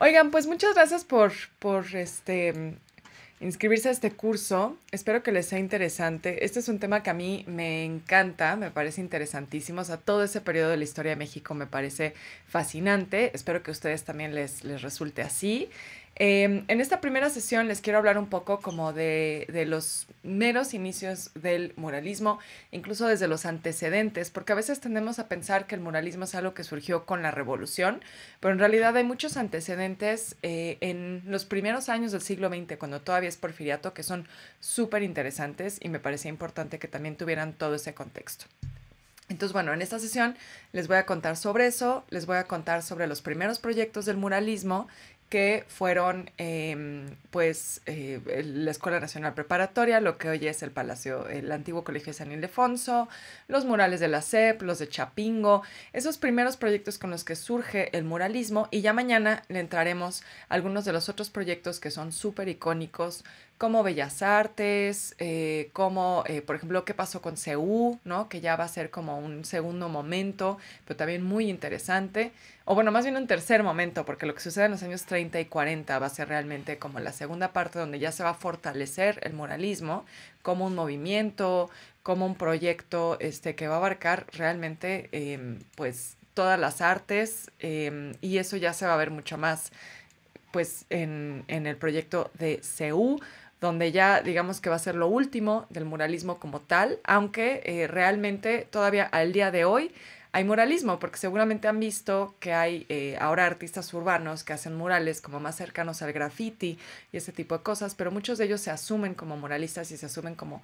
Oigan, pues muchas gracias inscribirse a este curso. Espero que les sea interesante. Este es un tema que a mí me encanta, me parece interesantísimo. O sea, todo ese periodo de la historia de México me parece fascinante. Espero que a ustedes también les resulte así. En esta primera sesión les quiero hablar un poco como de los meros inicios del muralismo, incluso desde los antecedentes, porque a veces tendemos a pensar que el muralismo es algo que surgió con la revolución, pero en realidad hay muchos antecedentes en los primeros años del siglo XX, cuando todavía es Porfiriato, que son súper interesantes y me parecía importante que también tuvieran todo ese contexto. Entonces, bueno, en esta sesión les voy a contar sobre eso, les voy a contar sobre los primeros proyectos del muralismo que fueron la Escuela Nacional Preparatoria, lo que hoy es el Palacio, el antiguo Colegio de San Ildefonso, los murales de la SEP, los de Chapingo, esos primeros proyectos con los que surge el muralismo, y ya mañana le entraremos a algunos de los otros proyectos que son súper icónicos, como Bellas Artes, por ejemplo, qué pasó con CEU, ¿no? Que ya va a ser como un segundo momento, pero también muy interesante. O bueno, más bien un tercer momento, porque lo que sucede en los años 30 y 40 va a ser realmente como la segunda parte donde ya se va a fortalecer el muralismo como un movimiento, como un proyecto que va a abarcar realmente pues todas las artes, y eso ya se va a ver mucho más pues en el proyecto de CEU, donde ya digamos que va a ser lo último del muralismo como tal, aunque realmente todavía al día de hoy hay muralismo, porque seguramente han visto que hay ahora artistas urbanos que hacen murales como más cercanos al graffiti y ese tipo de cosas, pero muchos de ellos se asumen como muralistas y se asumen como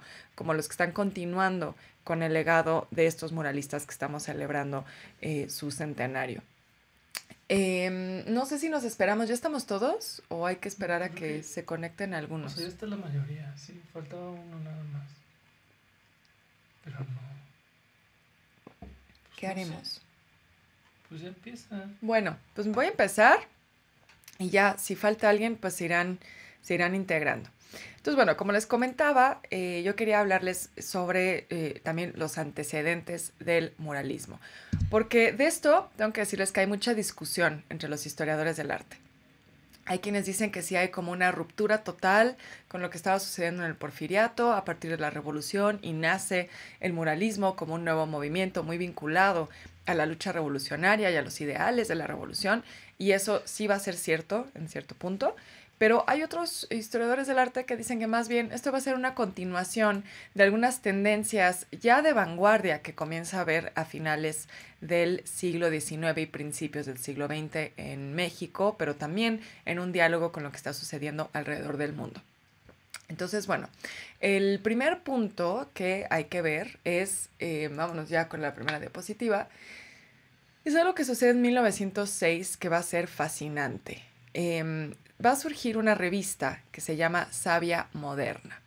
los que están continuando con el legado de estos muralistas que estamos celebrando su centenario. No sé si nos esperamos, ¿ya estamos todos? ¿O hay que esperar Yo a creo que que, se conecten o sea, ya algunos? está la mayoría, sí, faltaba uno nada más. Pero no, ¿Qué pues no sé, haremos? pues ya empieza. Bueno, pues voy a empezar y ya si falta alguien, pues se irán integrando. Entonces, bueno, como les comentaba, yo quería hablarles sobre también los antecedentes del muralismo. Porque de esto, tengo que decirles que hay mucha discusión entre los historiadores del arte. Hay quienes dicen que sí hay como una ruptura total con lo que estaba sucediendo en el Porfiriato a partir de la Revolución, y nace el muralismo como un nuevo movimiento muy vinculado a la lucha revolucionaria y a los ideales de la revolución, y eso sí va a ser cierto en cierto punto. Pero hay otros historiadores del arte que dicen que más bien esto va a ser una continuación de algunas tendencias ya de vanguardia que comienza a haber a finales del siglo XIX y principios del siglo XX en México, pero también en un diálogo con lo que está sucediendo alrededor del mundo. Entonces, bueno, el primer punto que hay que ver es, vámonos ya con la primera diapositiva, es algo que sucede en 1906 que va a ser fascinante. Va a surgir una revista que se llama Sabia Moderna.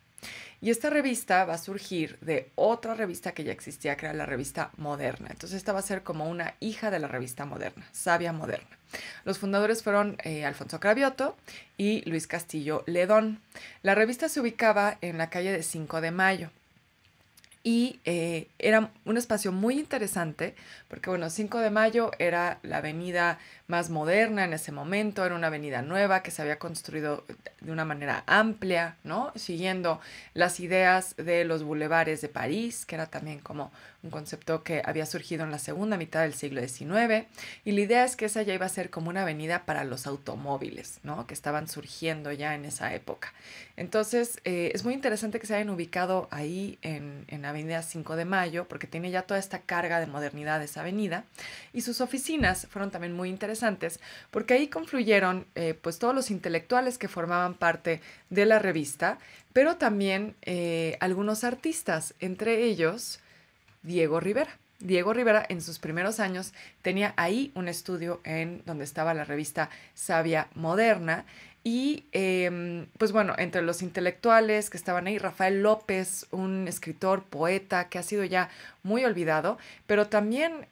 Y esta revista va a surgir de otra revista que ya existía, que era la revista Moderna. Entonces esta va a ser como una hija de la revista Moderna, Sabia Moderna. Los fundadores fueron Alfonso Cravioto y Luis Castillo Ledón. La revista se ubicaba en la calle de 5 de Mayo. Y era un espacio muy interesante porque, bueno, 5 de Mayo era la avenida más moderna en ese momento, era una avenida nueva que se había construido de una manera amplia, ¿no? Siguiendo las ideas de los bulevares de París, que era también como un concepto que había surgido en la segunda mitad del siglo XIX. Y la idea es que esa ya iba a ser como una avenida para los automóviles, ¿no? Que estaban surgiendo ya en esa época. Entonces, es muy interesante que se hayan ubicado ahí en Avenida 5 de Mayo, porque tiene ya toda esta carga de modernidad esa avenida. Y sus oficinas fueron también muy interesantes, porque ahí confluyeron pues todos los intelectuales que formaban parte de la revista, pero también algunos artistas, entre ellos Diego Rivera. Diego Rivera en sus primeros años tenía ahí un estudio en donde estaba la revista Sabia Moderna, y pues bueno, entre los intelectuales que estaban ahí, Rafael López, un escritor, poeta que ha sido ya muy olvidado, pero también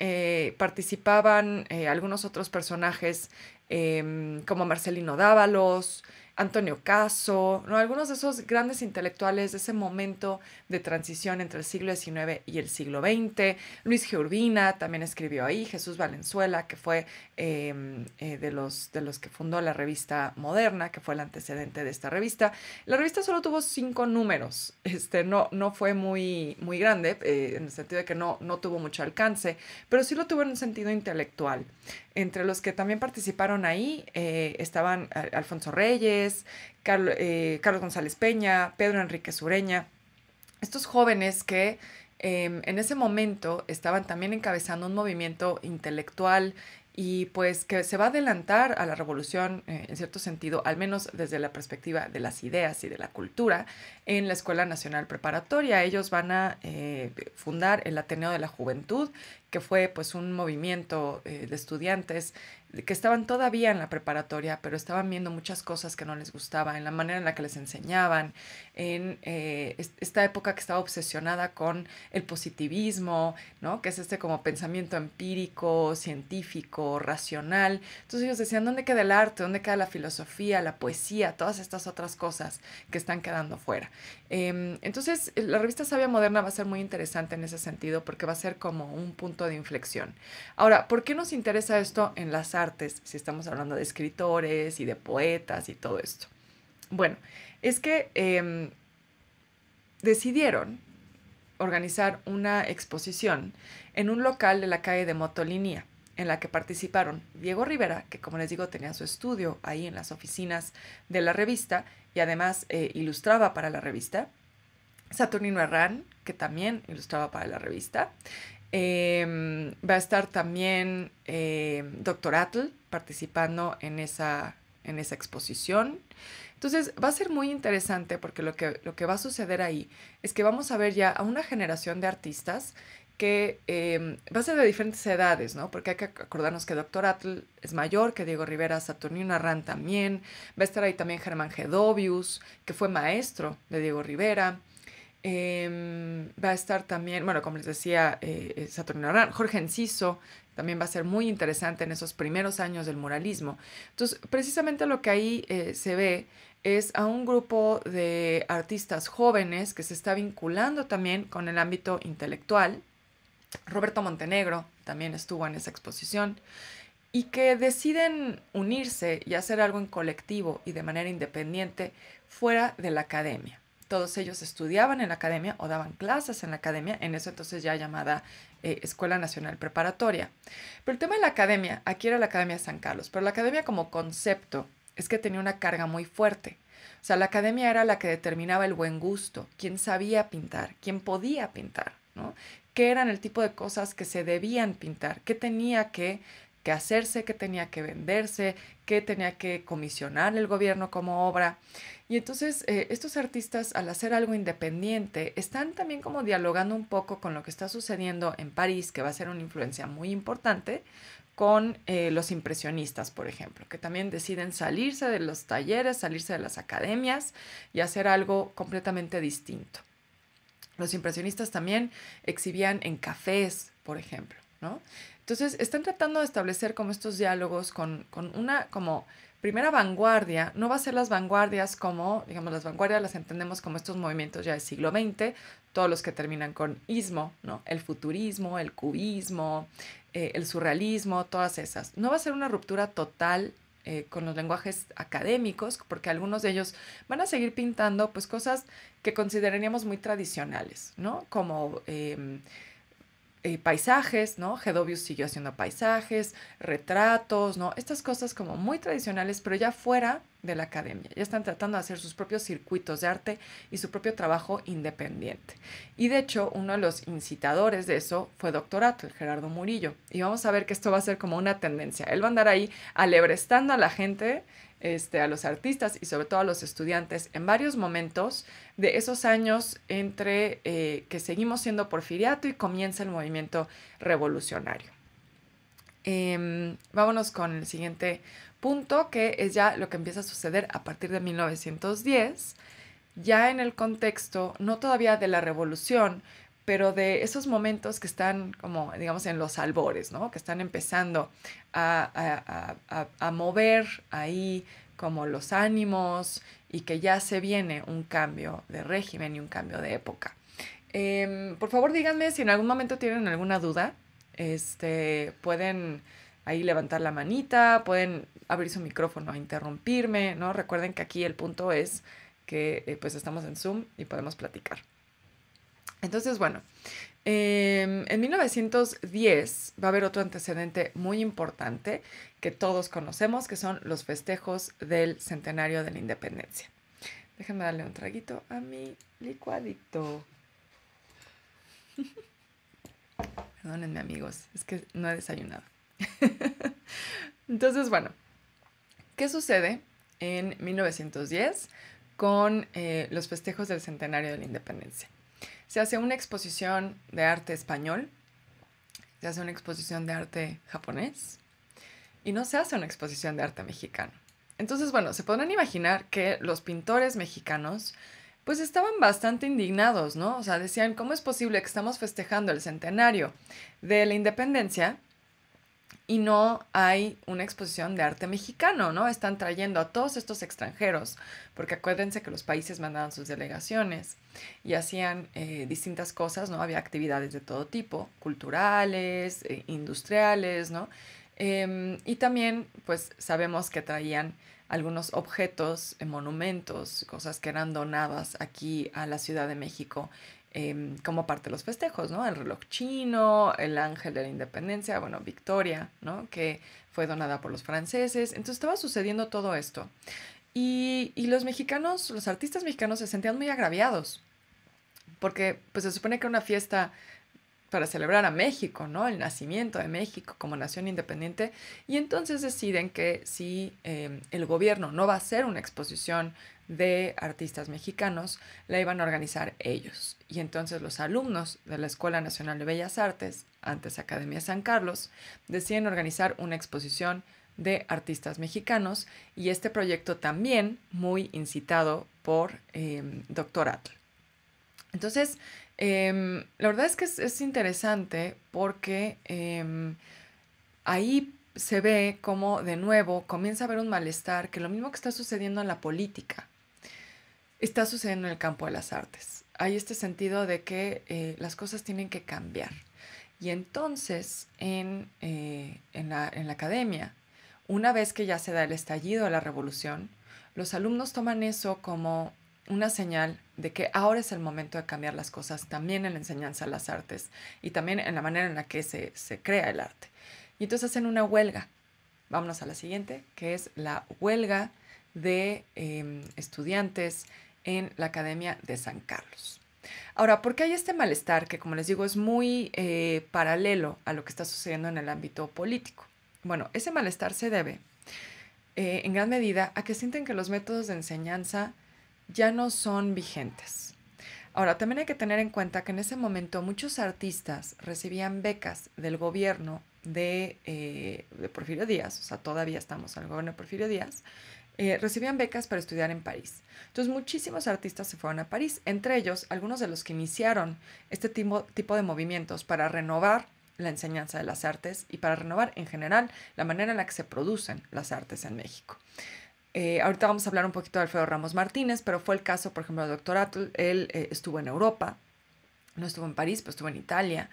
participaban algunos otros personajes como Marcelino Dávalos, Antonio Caso, ¿no? Algunos de esos grandes intelectuales de ese momento de transición entre el siglo XIX y el siglo XX. Luis G. Urbina también escribió ahí, Jesús Valenzuela, que fue de los que fundó la revista Moderna, que fue el antecedente de esta revista. La revista solo tuvo 5 números, no fue muy grande, en el sentido de que no tuvo mucho alcance, pero sí lo tuvo en un sentido intelectual. Entre los que también participaron ahí estaban Alfonso Reyes, Carlos González Peña, Pedro Enrique Sureña, estos jóvenes que en ese momento estaban también encabezando un movimiento intelectual y pues que se va a adelantar a la revolución en cierto sentido, al menos desde la perspectiva de las ideas y de la cultura, en la Escuela Nacional Preparatoria. Ellos van a fundar el Ateneo de la Juventud, que fue pues un movimiento de estudiantes que estaban todavía en la preparatoria, pero estaban viendo muchas cosas que no les gustaban, en la manera en la que les enseñaban, en esta época que estaba obsesionada con el positivismo, ¿no? Que es como pensamiento empírico, científico, racional. Entonces ellos decían, ¿dónde queda el arte? ¿Dónde queda la filosofía, la poesía? Todas estas otras cosas que están quedando fuera. Entonces la revista Sabia Moderna va a ser muy interesante en ese sentido porque va a ser como un punto de inflexión. Ahora, ¿por qué nos interesa esto en las artes si estamos hablando de escritores y de poetas y todo esto? Bueno, es que decidieron organizar una exposición en un local de la calle de Motolinía, en la que participaron Diego Rivera, que como les digo tenía su estudio ahí en las oficinas de la revista y además ilustraba para la revista, Saturnino Herrán, que también ilustraba para la revista, va a estar también Dr. Atl participando en esa exposición. Entonces va a ser muy interesante porque lo que va a suceder ahí es que vamos a ver ya a una generación de artistas que va a ser de diferentes edades, ¿no? Porque hay que acordarnos que Dr. Atl es mayor que Diego Rivera, Saturnino Arrán también, va a estar ahí también Germán Gedovius, que fue maestro de Diego Rivera, va a estar también, bueno, como les decía, Saturnino Arrán, Jorge Enciso, también va a ser muy interesante en esos primeros años del muralismo. Entonces, precisamente lo que ahí se ve es a un grupo de artistas jóvenes que se está vinculando también con el ámbito intelectual. Roberto Montenegro también estuvo en esa exposición y que deciden unirse y hacer algo en colectivo y de manera independiente fuera de la academia. Todos ellos estudiaban en la academia o daban clases en la academia, en eso entonces ya llamada Escuela Nacional Preparatoria. Pero el tema de la academia, aquí era la Academia de San Carlos, pero la academia como concepto es que tenía una carga muy fuerte. O sea, la academia era la que determinaba el buen gusto, quién sabía pintar, quién podía pintar, ¿no? Qué eran el tipo de cosas que se debían pintar, qué tenía que hacerse, qué tenía que venderse, qué tenía que comisionar el gobierno como obra. Y entonces estos artistas, al hacer algo independiente, están también como dialogando un poco con lo que está sucediendo en París, que va a ser una influencia muy importante, con los impresionistas, por ejemplo, que también deciden salirse de los talleres, salirse de las academias y hacer algo completamente distinto. Los impresionistas también exhibían en cafés, por ejemplo, ¿no? Entonces, están tratando de establecer como estos diálogos con una como primera vanguardia. No va a ser las vanguardias como, digamos, las vanguardias las entendemos como estos movimientos ya del siglo XX, todos los que terminan con ismo, ¿no? El futurismo, el cubismo, el surrealismo, todas esas. No va a ser una ruptura total con los lenguajes académicos, porque algunos de ellos van a seguir pintando pues cosas que consideraríamos muy tradicionales, ¿no? Como paisajes, ¿no? Gedovius siguió haciendo paisajes, retratos, ¿no? Estas cosas como muy tradicionales, pero ya fuera de la academia. Ya están tratando de hacer sus propios circuitos de arte y su propio trabajo independiente. Y de hecho, uno de los incitadores de eso fue Dr. Atl, Gerardo Murillo. Y vamos a ver que esto va a ser como una tendencia. Él va a andar ahí alebrestando a la gente, a los artistas y sobre todo a los estudiantes en varios momentos de esos años entre que seguimos siendo porfiriato y comienza el movimiento revolucionario. Vámonos con el siguiente punto, que es ya lo que empieza a suceder a partir de 1910, ya en el contexto, no todavía de la revolución, pero de esos momentos que están como, digamos, en los albores, ¿no? Que están empezando a mover ahí como los ánimos y que ya se viene un cambio de régimen y un cambio de época. Por favor, díganme si en algún momento tienen alguna duda. Pueden ahí levantar la manita, pueden abrir su micrófono a interrumpirme, ¿no? Recuerden que aquí el punto es que pues estamos en Zoom y podemos platicar. Entonces, bueno, en 1910 va a haber otro antecedente muy importante que todos conocemos, que son los festejos del centenario de la independencia. Déjenme darle un traguito a mi licuadito. Perdónenme, amigos, es que no he desayunado. Entonces, bueno, ¿qué sucede en 1910 con los festejos del centenario de la independencia? Se hace una exposición de arte español, se hace una exposición de arte japonés y no se hace una exposición de arte mexicano. Entonces, bueno, se podrán imaginar que los pintores mexicanos pues estaban bastante indignados, ¿no? O sea, decían, ¿cómo es posible que estamos festejando el centenario de la independencia y no hay una exposición de arte mexicano, ¿no? Están trayendo a todos estos extranjeros, porque acuérdense que los países mandaban sus delegaciones y hacían distintas cosas, ¿no? Había actividades de todo tipo, culturales, industriales, ¿no? Y también, pues, sabemos que traían algunos objetos, monumentos, cosas que eran donadas aquí a la Ciudad de México como parte de los festejos, ¿no? El reloj chino, el ángel de la independencia, bueno, Victoria, ¿no? Que fue donada por los franceses. Entonces estaba sucediendo todo esto. Y los mexicanos, los artistas mexicanos se sentían muy agraviados, porque pues se supone que era una fiesta para celebrar a México, ¿no? El nacimiento de México como nación independiente. Y entonces deciden que si el gobierno no va a hacer una exposición de artistas mexicanos, la iban a organizar ellos. Y entonces los alumnos de la Escuela Nacional de Bellas Artes, antes Academia San Carlos, deciden organizar una exposición de artistas mexicanos y este proyecto también muy incitado por Dr. Atl. Entonces, la verdad es que es interesante porque ahí se ve como de nuevo comienza a haber un malestar, que lo mismo que está sucediendo en la política, está sucediendo en el campo de las artes. Hay este sentido de que las cosas tienen que cambiar. Y entonces en la academia, una vez que ya se da el estallido de la revolución, los alumnos toman eso como una señal de que ahora es el momento de cambiar las cosas también en la enseñanza de las artes y también en la manera en la que se crea el arte. Y entonces hacen una huelga. Vámonos a la siguiente, que es la huelga de estudiantes en la Academia de San Carlos. Ahora, ¿por qué hay este malestar que, como les digo, es muy paralelo a lo que está sucediendo en el ámbito político? Bueno, ese malestar se debe en gran medida a que sienten que los métodos de enseñanza ya no son vigentes. Ahora, también hay que tener en cuenta que en ese momento muchos artistas recibían becas del gobierno de Porfirio Díaz, o sea, todavía estamos en el gobierno de Porfirio Díaz, recibían becas para estudiar en París. Entonces, muchísimos artistas se fueron a París, entre ellos algunos de los que iniciaron este tipo de movimientos para renovar la enseñanza de las artes y para renovar en general la manera en la que se producen las artes en México. Ahorita vamos a hablar un poquito de Alfredo Ramos Martínez, pero fue el caso, por ejemplo, del doctor Atl. Él estuvo en Europa, no estuvo en París, pero estuvo en Italia.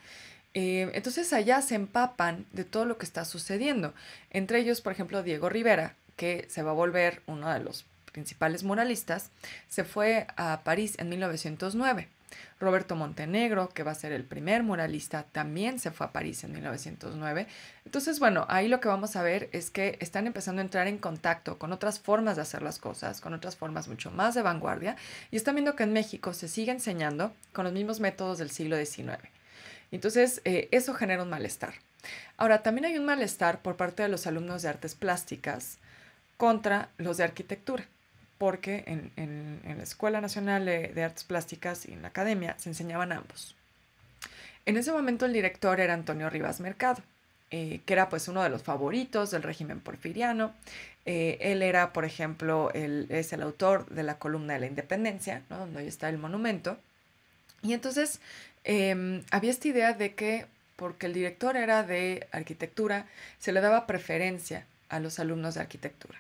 Entonces allá se empapan de todo lo que está sucediendo. Entre ellos, por ejemplo, Diego Rivera, que se va a volver uno de los principales muralistas, se fue a París en 1909. Roberto Montenegro, que va a ser el primer muralista, también se fue a París en 1909. Entonces, bueno, ahí lo que vamos a ver es que están empezando a entrar en contacto con otras formas de hacer las cosas, con otras formas mucho más de vanguardia, y están viendo que en México se sigue enseñando con los mismos métodos del siglo XIX. Entonces, eso genera un malestar. Ahora, también hay un malestar por parte de los alumnos de artes plásticas contra los de arquitectura, porque en la Escuela Nacional de Artes Plásticas y en la Academia se enseñaban ambos. En ese momento el director era Antonio Rivas Mercado, que era pues uno de los favoritos del régimen porfiriano. Él era, por ejemplo, es el autor de la columna de la Independencia, ¿no? Donde ahí está el monumento. Y entonces había esta idea de que porque el director era de arquitectura, se le daba preferencia a los alumnos de arquitectura.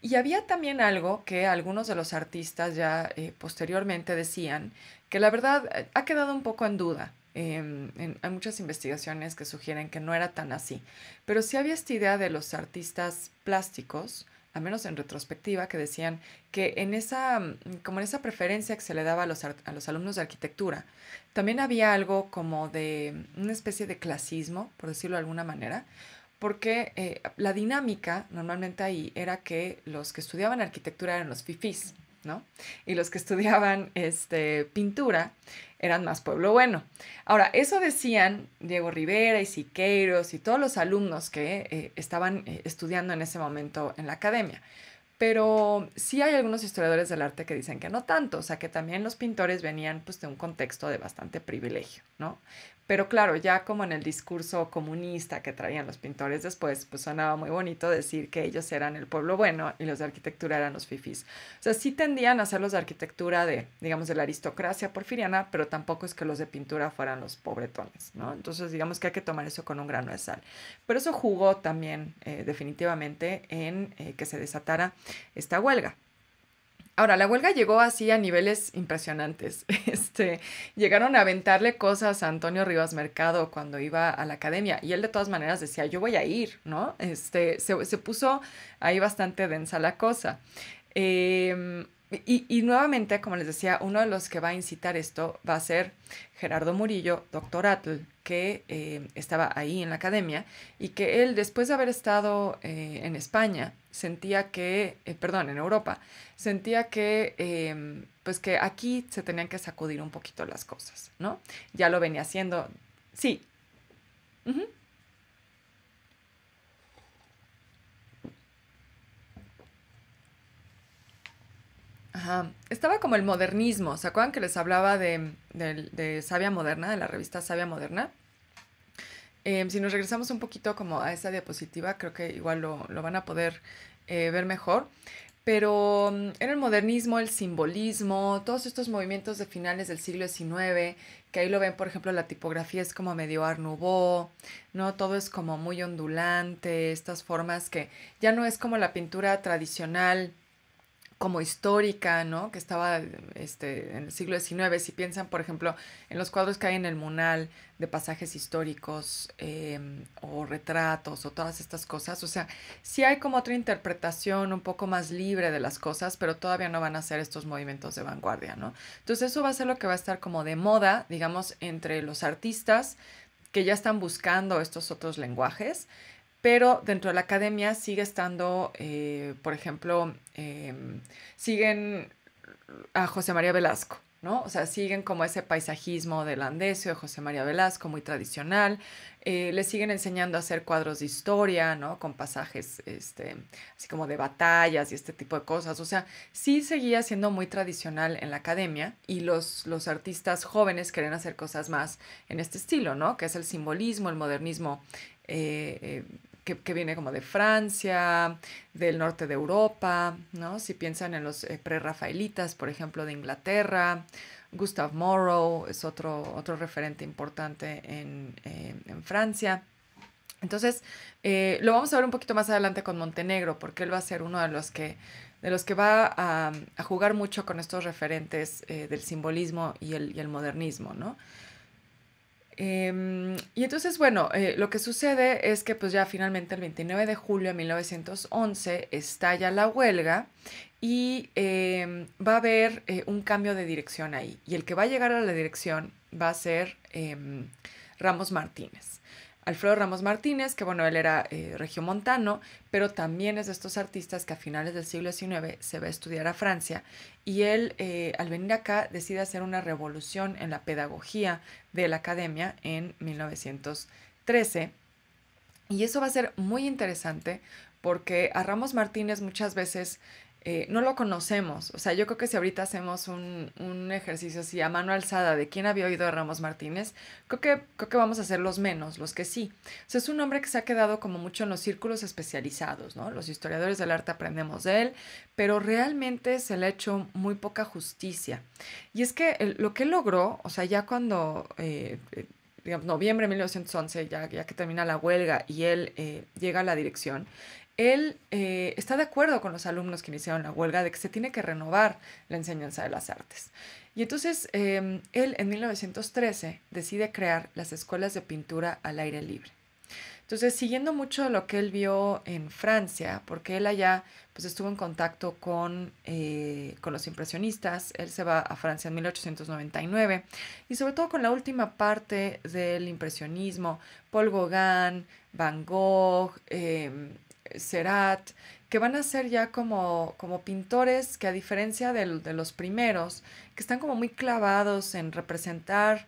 Y había también algo que algunos de los artistas ya posteriormente decían, que la verdad ha quedado un poco en duda. Hay muchas investigaciones que sugieren que no era tan así, pero sí había esta idea de los artistas plásticos, al menos en retrospectiva, que decían que en esa, como en esa preferencia que se le daba a los alumnos de arquitectura, también había algo como de una especie de clasismo, por decirlo de alguna manera, porque la dinámica normalmente ahí era que los que estudiaban arquitectura eran los fifís, ¿no? Y los que estudiaban pintura eran más pueblo bueno. Ahora, eso decían Diego Rivera y Siqueiros y todos los alumnos que estaban estudiando en ese momento en la academia. Pero sí hay algunos historiadores del arte que dicen que no tanto, o sea, que también los pintores venían pues de un contexto de bastante privilegio, ¿no? Pero claro, ya como en el discurso comunista que traían los pintores después, pues sonaba muy bonito decir que ellos eran el pueblo bueno y los de arquitectura eran los fifís. O sea, sí tendían a ser los de arquitectura de, digamos, de la aristocracia porfiriana, pero tampoco es que los de pintura fueran los pobretones, ¿no? Entonces, digamos que hay que tomar eso con un grano de sal. Pero eso jugó también definitivamente en que se desatara esta huelga. Ahora, la huelga llegó así a niveles impresionantes. Llegaron a aventarle cosas a Antonio Rivas Mercado cuando iba a la academia y él de todas maneras decía, yo voy a ir, ¿no? Se puso ahí bastante densa la cosa. Y nuevamente, como les decía, uno de los que va a incitar esto va a ser Gerardo Murillo, doctor Atl, que estaba ahí en la academia y que él, después de haber estado en España, sentía que, perdón, en Europa, sentía que, pues que aquí se tenían que sacudir un poquito las cosas, ¿no? Ya lo venía haciendo. Sí. Ujú. Ajá. Estaba como el modernismo. ¿Se acuerdan que les hablaba de Savia Moderna, de la revista Savia Moderna? Si nos regresamos un poquito como a esa diapositiva, creo que igual lo van a poder ver mejor. Pero era el modernismo, el simbolismo, todos estos movimientos de finales del siglo XIX, que ahí lo ven, por ejemplo, la tipografía es como medio Art Nouveau, ¿no? Todo es como muy ondulante, estas formas que ya no es como la pintura tradicional como histórica, ¿no? Que estaba en el siglo XIX. Si piensan, por ejemplo, en los cuadros que hay en el Munal de pasajes históricos o retratos o todas estas cosas, o sea, sí hay como otra interpretación un poco más libre de las cosas, pero todavía no van a ser estos movimientos de vanguardia, ¿no? Entonces eso va a ser lo que va a estar como de moda, digamos, entre los artistas que ya están buscando estos otros lenguajes, pero dentro de la academia sigue estando, por ejemplo, siguen a José María Velasco, ¿no? O sea, siguen como ese paisajismo del Andesio de José María Velasco, muy tradicional. Le siguen enseñando a hacer cuadros de historia, ¿no? Con pasajes, así como de batallas y este tipo de cosas. O sea, sí seguía siendo muy tradicional en la academia y los artistas jóvenes querían hacer cosas más en este estilo, ¿no? Que es el simbolismo, el modernismo eh, eh, que viene como de Francia, del norte de Europa, ¿no? Si piensan en los prerrafaelitas, por ejemplo, de Inglaterra, Gustave Moreau es otro referente importante en Francia. Entonces, lo vamos a ver un poquito más adelante con Montenegro, porque él va a ser uno de los que va a jugar mucho con estos referentes del simbolismo y el modernismo, ¿no? Y entonces, bueno, lo que sucede es que pues ya finalmente el 29 de julio de 1911 estalla la huelga y va a haber un cambio de dirección ahí. Y el que va a llegar a la dirección va a ser Ramos Martínez. Alfredo Ramos Martínez, que bueno, él era regiomontano, pero también es de estos artistas que a finales del siglo XIX se va a estudiar a Francia y él al venir acá decide hacer una revolución en la pedagogía de la academia en 1913 y eso va a ser muy interesante porque a Ramos Martínez muchas veces no lo conocemos. O sea, yo creo que si ahorita hacemos un ejercicio así a mano alzada de quién había oído a Ramos Martínez, creo que vamos a ser los menos, los que sí. O sea, es un hombre que se ha quedado como mucho en los círculos especializados, ¿no? Los historiadores del arte aprendemos de él, pero realmente se le ha hecho muy poca justicia. Y es que lo que él logró, o sea, ya cuando digamos, noviembre de 1911, ya que termina la huelga y él llega a la dirección, él está de acuerdo con los alumnos que iniciaron la huelga de que se tiene que renovar la enseñanza de las artes. Y entonces él en 1913 decide crear las escuelas de pintura al aire libre. Entonces, siguiendo mucho lo que él vio en Francia, porque él allá pues estuvo en contacto con los impresionistas, él se va a Francia en 1899 y sobre todo con la última parte del impresionismo, Paul Gauguin, Van Gogh, Seurat, que van a ser ya como pintores que a diferencia de los primeros, que están como muy clavados en representar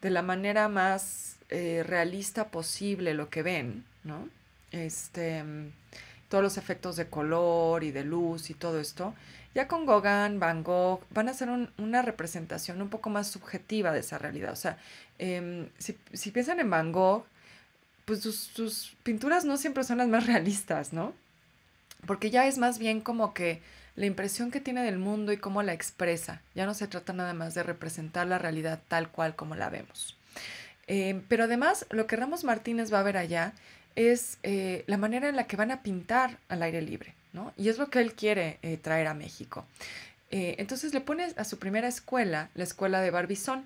de la manera más realista posible lo que ven, ¿no? Este, todos los efectos de color y de luz y todo esto. Ya con Gauguin, Van Gogh, van a ser una representación un poco más subjetiva de esa realidad. O sea, si piensan en Van Gogh, pues sus pinturas no siempre son las más realistas, ¿no? Porque ya es más bien como que la impresión que tiene del mundo y cómo la expresa. Ya no se trata nada más de representar la realidad tal cual como la vemos. Pero además, lo que Ramos Martínez va a ver allá es la manera en la que van a pintar al aire libre, ¿no? Y es lo que él quiere traer a México. Entonces le pone a su primera escuela, la escuela de Barbizón.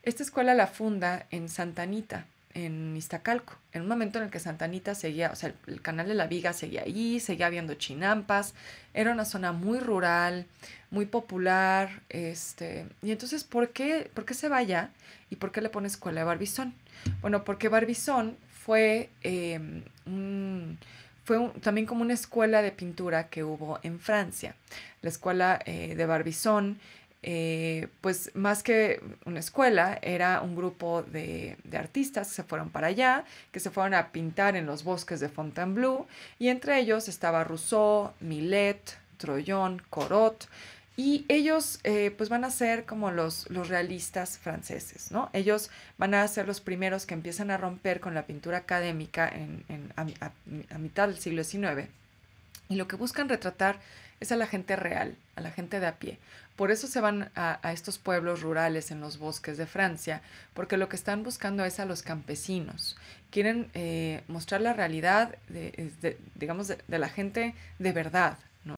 Esta escuela la funda en Santa Anita, en Iztacalco, en un momento en el que Santa Anita seguía, o sea, el canal de la Viga seguía allí, seguía habiendo chinampas, era una zona muy rural, muy popular, y entonces, ¿por qué se va allá? ¿Y por qué le pone escuela de Barbizón? Bueno, porque Barbizón fue, también como una escuela de pintura que hubo en Francia. La escuela de Barbizón pues más que una escuela, era un grupo de artistas que se fueron para allá, que se fueron a pintar en los bosques de Fontainebleau, y entre ellos estaba Rousseau, Millet, Troyon, Corot, y ellos pues van a ser como los realistas franceses, ¿no? Ellos van a ser los primeros que empiezan a romper con la pintura académica a mitad del siglo XIX, y lo que buscan retratar es a la gente real, a la gente de a pie. Por eso se van a estos pueblos rurales en los bosques de Francia, porque lo que están buscando es a los campesinos. Quieren mostrar la realidad, digamos, de la gente de verdad,